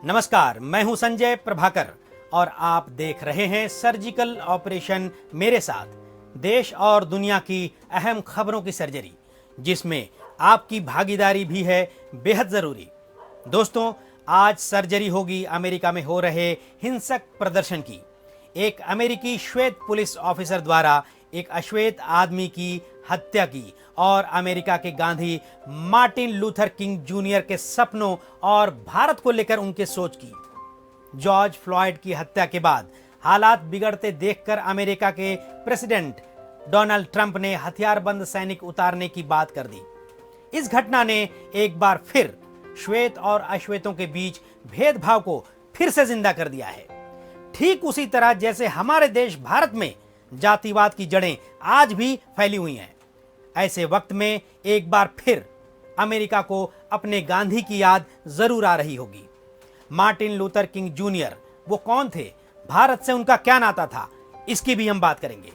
नमस्कार, मैं हूं संजय प्रभाकर और आप देख रहे हैं सर्जिकल ऑपरेशन मेरे साथ, देश और दुनिया की अहम खबरों की सर्जरी, जिसमें आपकी भागीदारी भी है बेहद जरूरी। दोस्तों, आज सर्जरी होगी अमेरिका में हो रहे हिंसक प्रदर्शन की। एक अमेरिकी श्वेत पुलिस ऑफिसर द्वारा एक अश्वेत आदमी की हत्या की और अमेरिका के Gandhi Martin Luther king junior के सपनों और भारत को लेकर उनके सोच की। जॉर्ज फ्लॉयड की हत्या के बाद हालात बिगड़ते देखकर अमेरिका के प्रेसिडेंट डोनाल्ड ट्रंप ने हथियारबंद सैनिक उतारने की बात कर दी। इस घटना ने एक बार फिर श्वेत और अश्वेतों के बीच भेदभाव को फिर से जिंदा कर दिया है। ठीक उसी तरह जैसे हमारे देश भारत में जातिवाद की जड़ें आज भी फैली हुई हैं। ऐसे वक्त में एक बार फिर अमेरिका को अपने गांधी की याद जरूर आ रही होगी। मार्टिन लूथर किंग जूनियर वो कौन थे, भारत से उनका क्या नाता था, इसकी भी हम बात करेंगे।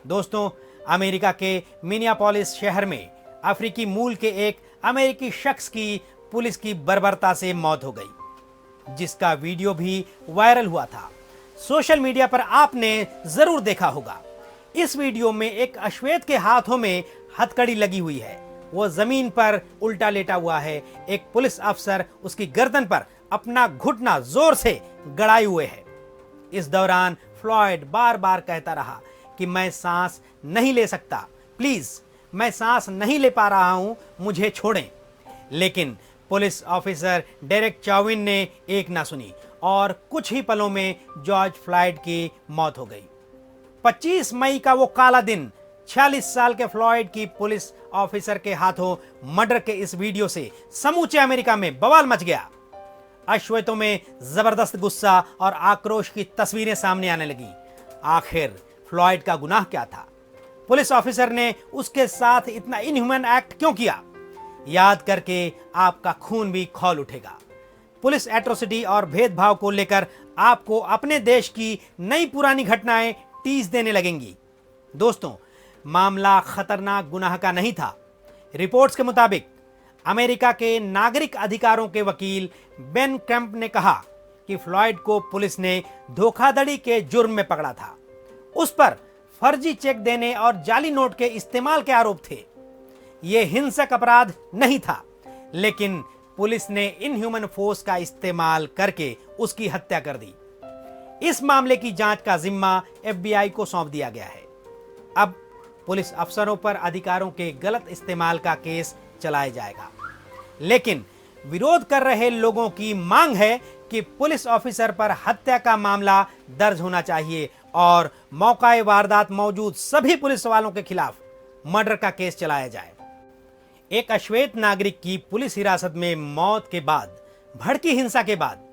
दोस्तों, अमेरिका के मिनियापोलिस शहर में अफ्रीकी मूल के एक अमेरिकी शख्स की पुलिस की बर्बरता से मौत हो गई, जिसका वीडियो भी वायरल हुआ था। सोशल मीडिया पर आपने जरूर देखा होगा। इस वीडियो में एक अश्वेत के हाथों में हथकड़ी लगी हुई है। वो जमीन पर उल्टा लेटा हुआ है। एक पुलिस अफसर उसकी गर्दन पर अपना घुटना जोर से गड़ाए हुए है। इस दौरान फ्लॉयड बार बार कहता रहा कि मैं सांस नहीं ले सकता, प्लीज मैं सांस नहीं ले पा रहा हूं, मुझे छोड़ें। लेकिन पुलिस ऑफिसर डेरेक चाउविन ने एक ना सुनी और कुछ ही पलों में जॉर्ज फ्लॉयड की मौत हो गई। 25 मई का वो काला दिन, 46 साल के फ्लॉयड की पुलिस ऑफिसर के हाथों मर्डर के इस वीडियो से समूचे अमेरिका में बवाल मच गया। अश्वेतों में जबरदस्त गुस्सा और आक्रोश की तस्वीरें सामने आने लगी। आखिर फ्लॉयड का गुनाह क्या था? पुलिस ऑफिसर ने उसके साथ इतना इनह्यूमन एक्ट क्यों किया? याद करके आपका खून भी खौल उठेगा। पुलिस एट्रोसिटी और भेदभाव को लेकर आपको अपने देश की नई पुरानी घटनाएं टीस देने लगेंगी। दोस्तों, मामला खतरनाक गुनाह का नहीं था। रिपोर्ट्स के मुताबिक अमेरिका के नागरिक अधिकारों के वकील बेन क्रम्प ने कहा कि फ्लॉयड को पुलिस ने धोखाधड़ी के जुर्म में पकड़ा था। उस पर फर्जी चेक देने और जाली नोट के इस्तेमाल के आरोप थे। यह हिंसक अपराध नहीं था, लेकिन पुलिस ने इनह्यूमन फोर्स का इस्तेमाल करके उसकी हत्या कर दी। इस मामले की जांच का जिम्मा FBI को सौंप दिया गया है। अब पुलिस अफसरों पर अधिकारों के गलत इस्तेमाल का केस चलाया जाएगा। लेकिन विरोध कर रहे लोगों की मांग है कि पुलिस ऑफिसर पर हत्या का मामला दर्ज होना चाहिए और मौकाए वारदात मौजूद सभी पुलिस वालों के खिलाफ मर्डर का केस चलाया जाए। एक अश्वेत नागरिक की पुलिस हिरासत में मौत के बाद भड़की हिंसा के बाद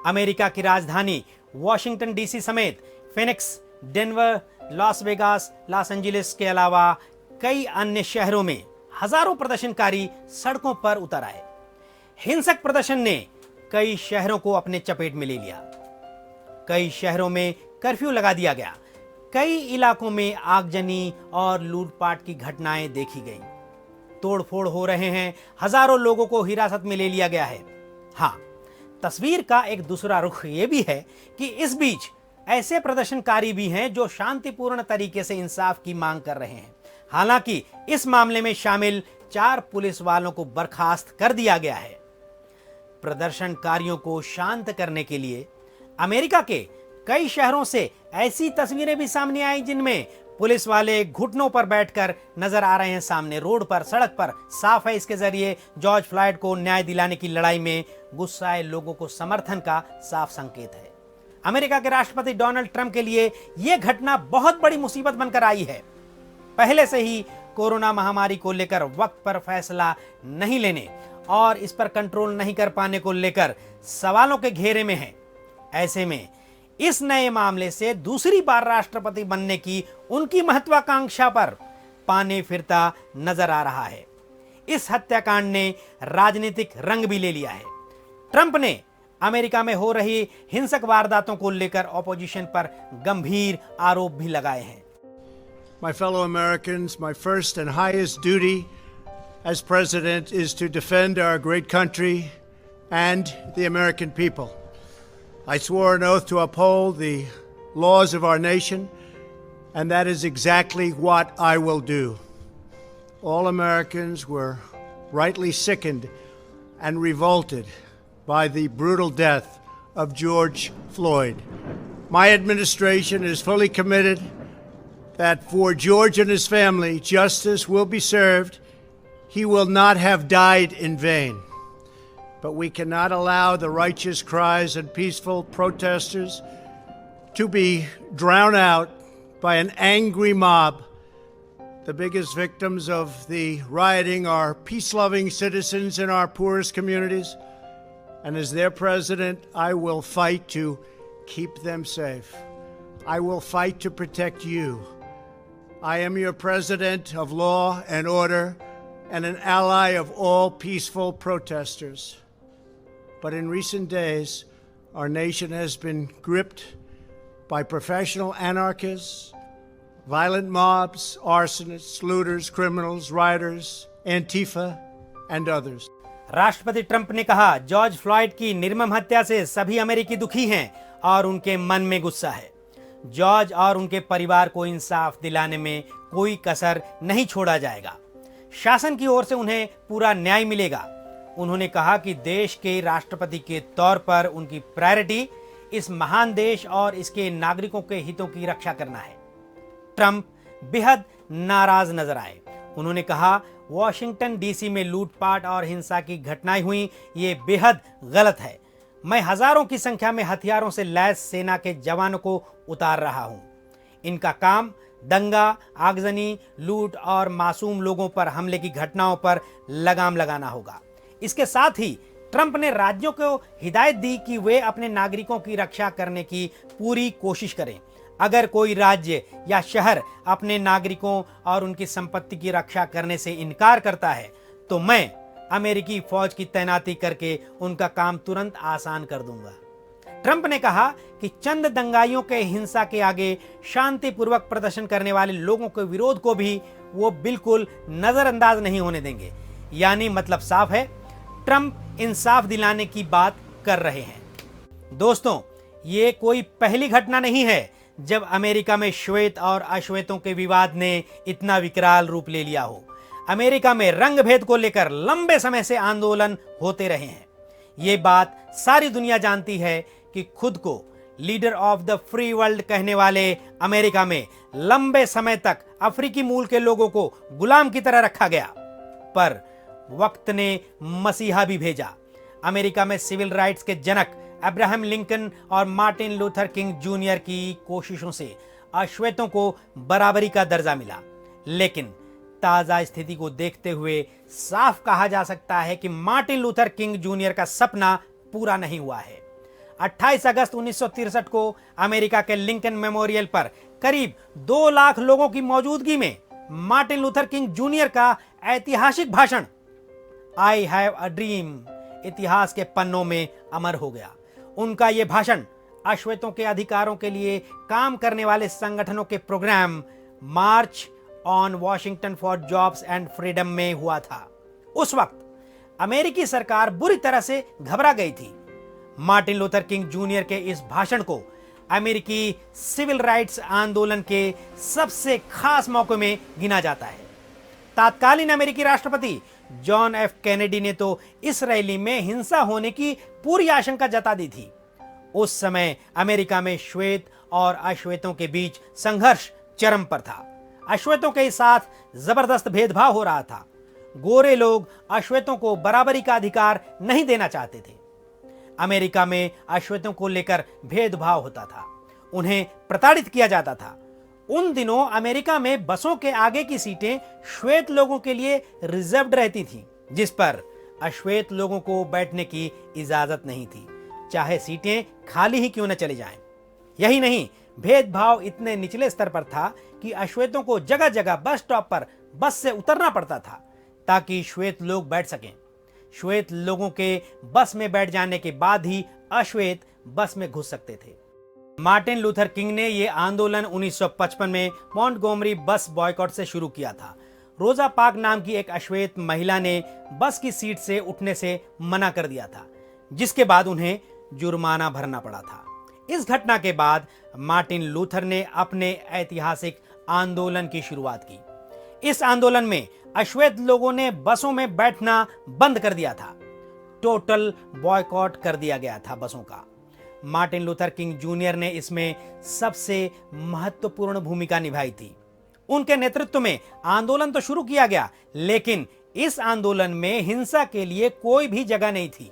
अमेरिका की राजधानी वॉशिंगटन DC समेत Phoenix, Denver, Las Vegas, Los Angeles के अलावा कई अन्य शहरों में हजारों प्रदर्शनकारी सड़कों पर उतर आए। हिंसक प्रदर्शन ने कई शहरों को अपने चपेट में ले लिया। कई शहरों में कर्फ्यू लगा दिया गया। कई इलाकों में आगजनी और लूटपाट की घटनाएं देखी गईं। तोड़फोड़ हो रहे हैं। हजारों लोगों को हिरासत में ले लिया गया है। हाँ, तस्वीर का एक दूसरा रुख यह भी है कि इस बीच ऐसे प्रदर्शनकारी भी हैं जो शांतिपूर्ण तरीके से इंसाफ की मांग कर रहे हैं। हालांकि इस मामले में शामिल 4 पुलिस वालों को बर्खास्त कर दिया गया है। प्रदर्शनकारियों को शांत करने के लिए अमेरिका के कई शहरों से ऐसी तस्वीरें भी सामने आई जिनमें पुलिस वाले घुटनों पर बैठकर नजर आ रहे हैं सामने रोड पर, सड़क पर। साफ है, इसके जरिए जॉर्ज फ्लॉयड को न्याय दिलाने की लड़ाई में गुस्साए लोगों को समर्थन का साफ संकेत है। अमेरिका के राष्ट्रपति डोनाल्ड ट्रंप के लिए यह घटना बहुत बड़ी मुसीबत बनकर आई है। पहले से ही कोरोना महामारी को लेकर वक्त पर फैसला नहीं लेने और इस पर कंट्रोल नहीं कर पाने को लेकर सवालों के घेरे में है। ऐसे में इस नए मामले से दूसरी बार राष्ट्रपति बनने की उनकी महत्वाकांक्षा पर पानी फिरता नजर आ रहा है। इस हत्याकांड ने राजनीतिक रंग भी ले लिया है। ट्रंप ने अमेरिका में हो रही हिंसक वारदातों को लेकर ऑपोजिशन पर गंभीर आरोप भी लगाए हैं। My fellow Americans, my first and highest duty as president is to defend our great country, and the American people. I swore an oath to uphold the laws of our nation, and that is exactly what I will do. All Americans were rightly sickened and revolted by the brutal death of George Floyd. My administration is fully committed that for George and his family, justice will be served. He will not have died in vain. But we cannot allow the righteous cries and peaceful protesters to be drowned out by an angry mob. The biggest victims of the rioting are peace-loving citizens in our poorest communities. And as their president, I will fight to keep them safe. I will fight to protect you. I am your president of law and order and an ally of all peaceful protesters. But in recent days, our nation has been gripped by professional anarchists, violent mobs, arsonists, looters, criminals, rioters, Antifa, and others. राष्ट्रपति Trump ने कहा, George Floyd की निर्मम हत्या से सभी अमेरिकी दुखी हैं और उनके मन में गुस्सा है। जॉर्ज और उनके परिवार को इंसाफ दिलाने में कोई कसर नहीं छोड़ा जाएगा। शासन की ओर से उन्हें पूरा न्याय मिलेगा। उन्होंने कहा कि देश के राष्ट्रपति के तौर पर उनकी प्रायोरिटी इस महान देश और इसके नागरिकों के हितों की रक्षा करना है। ट्रंप बेहद नाराज नजर आए। उन्होंने कहा, वॉशिंगटन डीसी में लूटपाट और हिंसा की घटनाएं हुई, ये बेहद गलत है। मैं हजारों की संख्या में हथियारों से लैस सेना के जवानों को उतार रहा हूं। इनका काम दंगा, आगजनी, लूट और मासूम लोगों पर हमले की घटनाओं पर लगाम लगाना होगा। इसके साथ ही ट्रंप ने राज्यों को हिदायत दी कि वे अपने नागरिकों की रक्षा करने की पूरी कोशिश करें। अगर कोई राज्य या शहर अपने नागरिकों और उनकी संपत्ति की रक्षा करने से इनकार करता है, तो मैं अमेरिकी फौज की तैनाती करके उनका काम तुरंत आसान कर दूंगा। ट्रंप ने कहा कि चंद दंगाइयों के हिंसा के आगे शांतिपूर्वक प्रदर्शन करने वाले लोगों के विरोध को भी वो बिल्कुल नजरअंदाज नहीं होने देंगे। यानी मतलब साफ है, ट्रंप इंसाफ दिलाने की बात कर रहे हैं। दोस्तों, ये कोई पहली घटना नहीं है जब अमेरिका में श्वेत और अश्वेतों के विवाद ने इतना विकराल रूप ले लिया हो। अमेरिका में रंग भेद को लेकर लंबे समय से आंदोलन होते रहे हैं। ये बात सारी दुनिया जानती है कि खुद को leader of the free world कहने वाले अमेरिका में लंबे समय तक अफ्रीकी मूल के लोगों को गुलाम की तरह रखा गया। पर वक्त ने मसीहा भी भेजा। अमेरिका में सिविल राइट्स के जनक अब्राहम लिंकन और मार्टिन लूथर किंग जूनियर की कोशिशों से अश्वेतों को बराबरी का दर्जा मिला। लेकिन ताजा स्थिति को देखते हुए साफ कहा जा सकता है कि मार्टिन लूथर किंग जूनियर का सपना पूरा नहीं हुआ है। 28 अगस्त 1963 को अमेरिका के लिंकन मेमोरियल पर करीब 2 लाख लोगों की मौजूदगी में मार्टिन लूथर किंग जूनियर का ऐतिहासिक भाषण आई हैव अ ड्रीम इतिहास के पन्नों में अमर हो गया। उनका यह भाषण अश्वेतों के अधिकारों के लिए काम करने वाले संगठनों के program March on Washington for jobs and freedom में हुआ था। उस वक्त अमेरिकी सरकार बुरी तरह से घबरा गई थी। मार्टिन लूथर किंग जूनियर के इस भाषण को अमेरिकी सिविल राइट्स आंदोलन के सबसे खास मौके में गिना जाता है। तत्कालीन अमेरिकी राष्ट्रपति जॉन एफ कैनेडी ने तो इस रैली में हिंसा होने की पूरी आशंका जता दी थी। उस समय अमेरिका में श्वेत और अश्वेतों के बीच संघर्ष चरम पर था। अश्वेतों के साथ जबरदस्त भेदभाव हो रहा था। गोरे लोग अश्वेतों को बराबरी का अधिकार नहीं देना चाहते थे। अमेरिका में अश्वेतों को लेकर भेदभाव होता था, उन्हें प्रताड़ित किया जाता था। उन दिनों अमेरिका में बसों के आगे की सीटें श्वेत लोगों के लिए रिजर्व्ड रहती थीं, जिस पर अश्वेत लोगों को बैठने की इजाजत नहीं थी, चाहे सीटें खाली ही क्यों न चली जाएं। यही नहीं, भेदभाव इतने निचले स्तर पर था कि अश्वेतों को जगह जगह बस स्टॉप पर बस से उतरना पड़ता था ताकि श्वेत लोग बैठ सकें। श्वेत लोगों के बस में बैठ जाने के बाद ही अश्वेत बस में घुस सकते थे। मार्टिन लूथर किंग ने यह आंदोलन 1955 में मॉन्टगोमरी बस बॉयकॉट से शुरू किया था। रोजा पार्क नाम की एक अश्वेत महिला ने बस की सीट से उठने से मना कर दिया था, जिसके बाद उन्हें जुर्माना भरना पड़ा था। इस घटना के बाद मार्टिन लूथर ने अपने ऐतिहासिक आंदोलन की शुरुआत की। इस आंदोलन में अश्वेत लोगों ने बसों में बैठना बंद कर दिया था। टोटल बॉयकॉट कर दिया गया था बसों का। मार्टिन लूथर किंग जूनियर ने इसमें सबसे महत्वपूर्ण भूमिका निभाई थी। उनके नेतृत्व में आंदोलन तो शुरू किया गया, लेकिन इस आंदोलन में हिंसा के लिए कोई भी जगह नहीं थी।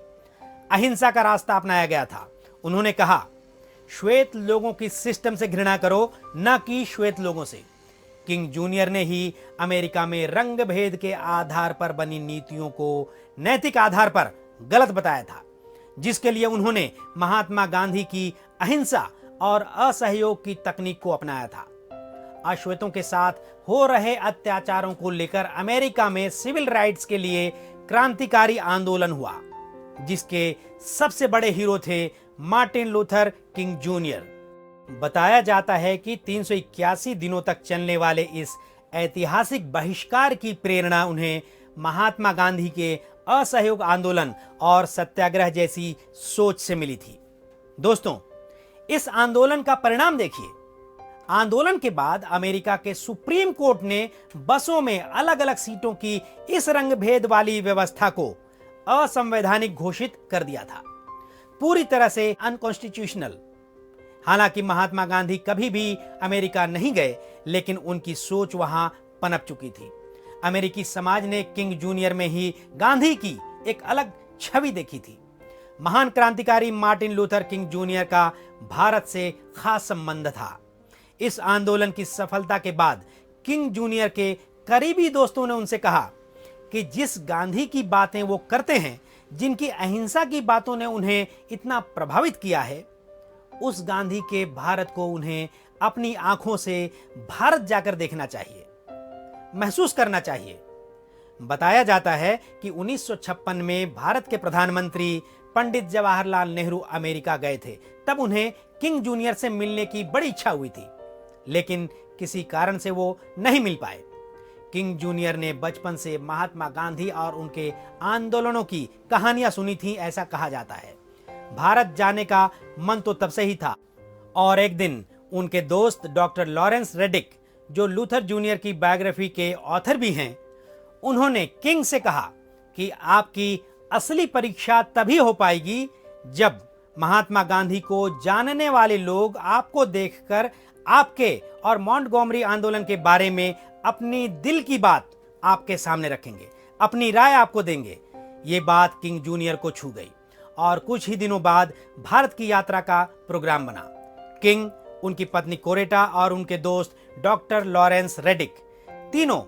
अहिंसा का रास्ता अपनाया गया था। उन्होंने कहा, श्वेत लोगों की सिस्टम से घृणा करो, न कि श्वेत लोगों से। किंग जूनियर ने ही अमेरिका में रंग भेद के आधार पर बनी नीतियों को नैतिक आधार पर गलत बताया था, जिसके लिए उन्होंने महात्मा गांधी की अहिंसा और असहयोग की तकनीक को अपनाया था। अश्वेतों के साथ हो रहे अत्याचारों को लेकर अमेरिका में सिविल राइट्स के लिए क्रांतिकारी आंदोलन हुआ, जिसके सबसे बड़े हीरो थे मार्टिन लूथर किंग जूनियर। बताया जाता है कि 381 दिनों तक चलने वाले इस ऐतिहासिक बहिष्कार की प्रेरणा उन्हें महात्मा गांधी के असहयोग आंदोलन और सत्याग्रह जैसी सोच से मिली थी। दोस्तों, इस आंदोलन का परिणाम देखिए। आंदोलन के बाद अमेरिका के सुप्रीम कोर्ट ने बसों में अलग अलग सीटों की इस रंग भेद वाली व्यवस्था को असंवैधानिक घोषित कर दिया था, पूरी तरह से अनकॉन्स्टिट्यूशनल। हालांकि महात्मा गांधी कभी भी अमेरिका नहीं गए, लेकिन उनकी सोच वहां पनप चुकी थी। अमेरिकी समाज ने किंग जूनियर में ही गांधी की एक अलग छवि देखी थी। महान क्रांतिकारी मार्टिन लूथर किंग जूनियर का भारत से खास संबंध था। इस आंदोलन की सफलता के बाद किंग जूनियर के करीबी दोस्तों ने उनसे कहा कि जिस गांधी की बातें वो करते हैं, जिनकी अहिंसा की बातों ने उन्हें इतना प्रभावित किया है, उस गांधी के भारत को उन्हें अपनी आंखों से भारत जाकर देखना चाहिए, महसूस करना चाहिए। बताया जाता है कि 1956 में भारत के प्रधानमंत्री पंडित जवाहरलाल नेहरू अमेरिका गए थे। तब उन्हें किंग जूनियर से मिलने की बड़ी इच्छा हुई थी, लेकिन किसी कारण से वो नहीं मिल पाए। किंग जूनियर ने बचपन से महात्मा गांधी और उनके आंदोलनों की कहानियां सुनी थी, ऐसा कहा जाता है। भारत जाने का मन तो तब से ही था, और एक दिन उनके दोस्त डॉक्टर लॉरेंस रेडिक, जो लूथर जूनियर की बायोग्राफी के ऑथर भी हैं, उन्होंने किंग से कहा कि आपकी असली परीक्षा तभी हो पाएगी जब महात्मा गांधी को जानने वाले लोग आपको देखकर आपके और मॉन्टगोमरी आंदोलन के बारे में अपनी दिल की बात आपके सामने रखेंगे, अपनी राय आपको देंगे। ये बात किंग जूनियर को छू गई और कुछ ही दिनों बाद भारत की यात्रा का प्रोग्राम बना। किंग, उनकी पत्नी कोरेटा और उनके दोस्त डॉक्टर लॉरेंस रेडिक तीनों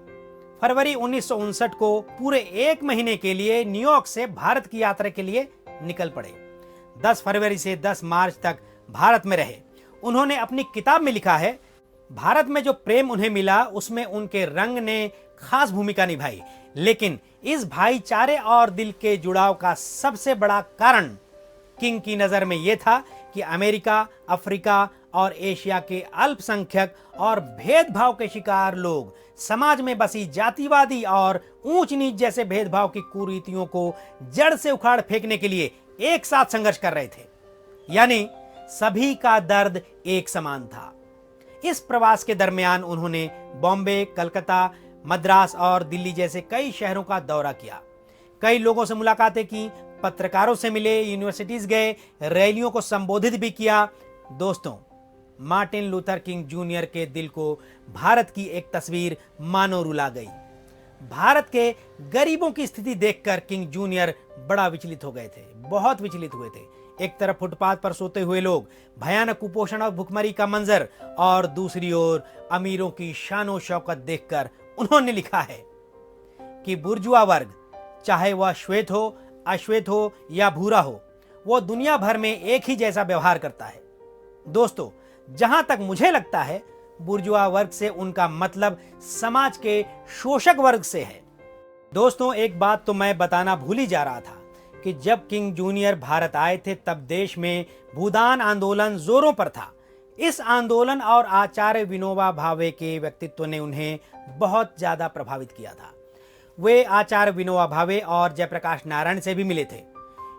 फरवरी 1959 को पूरे एक महीने के लिए न्यूयॉर्क से भारत की यात्रा के लिए निकल पड़े। 10 फरवरी से 10 मार्च तक भारत में रहे। उन्होंने अपनी किताब में लिखा है, भारत में जो प्रेम उन्हें मिला उसमें उनके रंग ने खास भूमिका निभाई, लेकिन इस भाईचारे और दिल के जुड़ाव का सबसे बड़ा कारण किंग की नजर में यह था कि अमेरिका, अफ्रीका और एशिया के अल्पसंख्यक और भेदभाव के शिकार लोग समाज में बसी जातिवादी और ऊंच नीच जैसे भेदभाव की कुरीतियों को जड़ से उखाड़ फेंकने के लिए एक साथ संघर्ष कर रहे थे। यानी सभी का दर्द एक समान था। इस प्रवास के दरमियान उन्होंने बॉम्बे, कलकत्ता, मद्रास और दिल्ली जैसे कई शहरों का दौरा किया। कई लोगों से मुलाकातें की, पत्रकारों से मिले, यूनिवर्सिटीज गए, रैलियों को संबोधित भी किया। दोस्तों, मार्टिन लूथर किंग जूनियर के दिल को भारत की एक तस्वीर मानो रुला गई। भारत के गरीबों की स्थिति देखकर किंग जूनियर बड़ा विचलित हो गए थे, बहुत विचलित हुए थे। एक तरफ फुटपाथ पर सोते हुए लोग, भयानक कुपोषण और भुखमरी का मंजर, और दूसरी ओर अमीरों की शानो शौकत देखकर उन्होंने लिखा है कि बुर्जुआ वर्ग, चाहे वह श्वेत हो, अश्वेत हो या भूरा हो, वो दुनिया भर में एक ही जैसा व्यवहार करता है। दोस्तों, जहां तक मुझे लगता है, बुर्जुआ वर्ग से उनका मतलब समाज के शोषक वर्ग से है। दोस्तों, एक बात तो मैं बताना भूल ही जा रहा था कि जब किंग जूनियर भारत आए थे तब देश में भूदान आंदोलन जोरों पर था। इस आंदोलन और आचार्य विनोबा भावे के व्यक्तित्व ने उन्हें बहुत ज्यादा प्रभावित किया था। वे आचार्य विनोबा भावे और जयप्रकाश नारायण से भी मिले थे।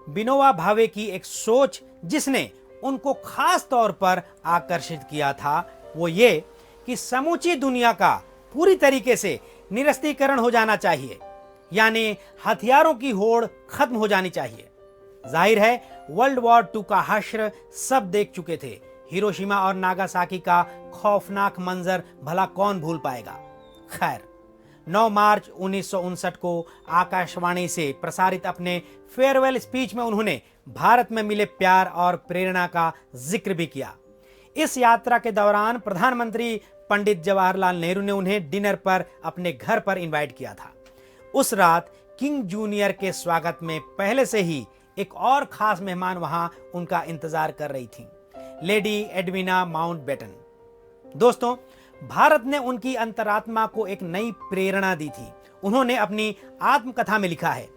विनोबा भावे की एक सोच जिसने उनको खास तौर पर आकर्षित किया था, वो ये कि समूची दुनिया का पूरी तरीके से निरस्तीकरण हो जाना चाहिए, यानी हथियारों की होड़ खत्म हो जानी चाहिए। जाहिर है वर्ल्ड वॉर 2 का हश्र सब देख चुके थे। हिरोशिमा और नागासाकी का खौफनाक मंजर भला कौन भूल पाएगा। खैर, 9 मार्च 1959 को आकाशवाणी से प्रसारित अपने फेयरवेल स्पीच में उन्होंने भारत में मिले प्यार और प्रेरणा का जिक्र भी किया। इस यात्रा के दौरान प्रधानमंत्री पंडित जवाहरलाल नेहरू ने उन्हें डिनर पर अपने घर पर इनवाइट किया था। उस रात किंग जूनियर के स्वागत में पहले से ही एक और खास मेहमान वहां उनका इंतजार कर रही थी, लेडी एडविना माउंटबेटन। दोस्तों, भारत ने उनकी अंतरात्मा को एक नई प्रेरणा दी थी। उन्होंने अपनी आत्मकथा में लिखा है,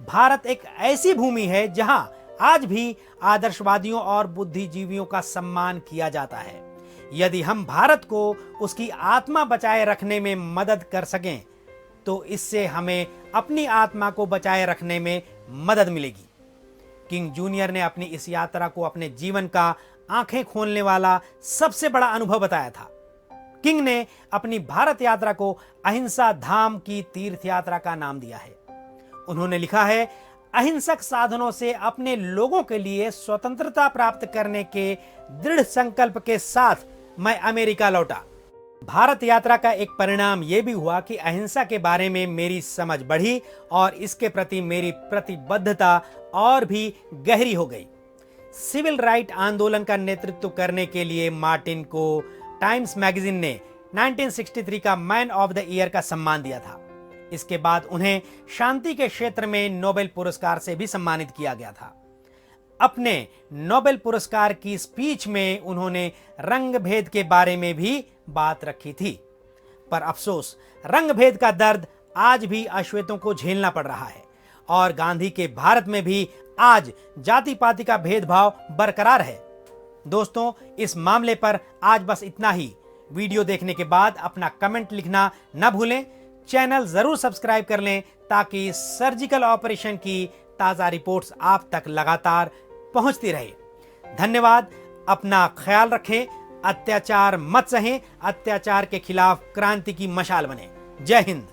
भारत एक ऐसी भूमि है जहां आज भी आदर्शवादियों और बुद्धिजीवियों का सम्मान किया जाता है। यदि हम भारत को उसकी आत्मा बचाए रखने में मदद कर सकें तो इससे हमें अपनी आत्मा को बचाए रखने में मदद मिलेगी। किंग जूनियर ने अपनी इस यात्रा को अपने जीवन का आंखें खोलने वाला सबसे बड़ा अनुभव बताया था। किंग ने अपनी भारत यात्रा को अहिंसा धाम की तीर्थ यात्रा का नाम दिया है। उन्होंने लिखा है, अहिंसक साधनों से अपने लोगों के लिए स्वतंत्रता प्राप्त करने के दृढ़ संकल्प के साथ मैं अमेरिका लौटा। भारत यात्रा का एक परिणाम यह भी हुआ कि अहिंसा के बारे में मेरी समझ बढ़ी और इसके प्रति मेरी प्रतिबद्धता और भी गहरी हो गई। सिविल राइट आंदोलन का नेतृत्व करने के लिए मार्टिन को टाइम्स मैगजीन ने 1963 का मैन ऑफ द ईयर का सम्मान दिया था। इसके बाद उन्हें शांति के क्षेत्र में नोबेल पुरस्कार से भी सम्मानित किया गया था। अपने नोबेल पुरस्कार की स्पीच में उन्होंने रंग भेद के बारे में भी बात रखी थी। पर अफसोस, रंग भेद का दर्द आज भी अश्वेतों को झेलना पड़ रहा है और गांधी के भारत में भी आज जाति पाति का भेदभाव बरकरार है। दोस्तों, इस मामले पर आज बस इतना ही। वीडियो देखने के बाद अपना कमेंट लिखना न भूलें। चैनल जरूर सब्सक्राइब कर लें ताकि सर्जिकल ऑपरेशन की ताजा रिपोर्ट्स आप तक लगातार पहुंचती रहे। धन्यवाद। अपना ख्याल रखें, अत्याचार मत सहें, अत्याचार के खिलाफ क्रांति की मशाल बने। जय हिंद।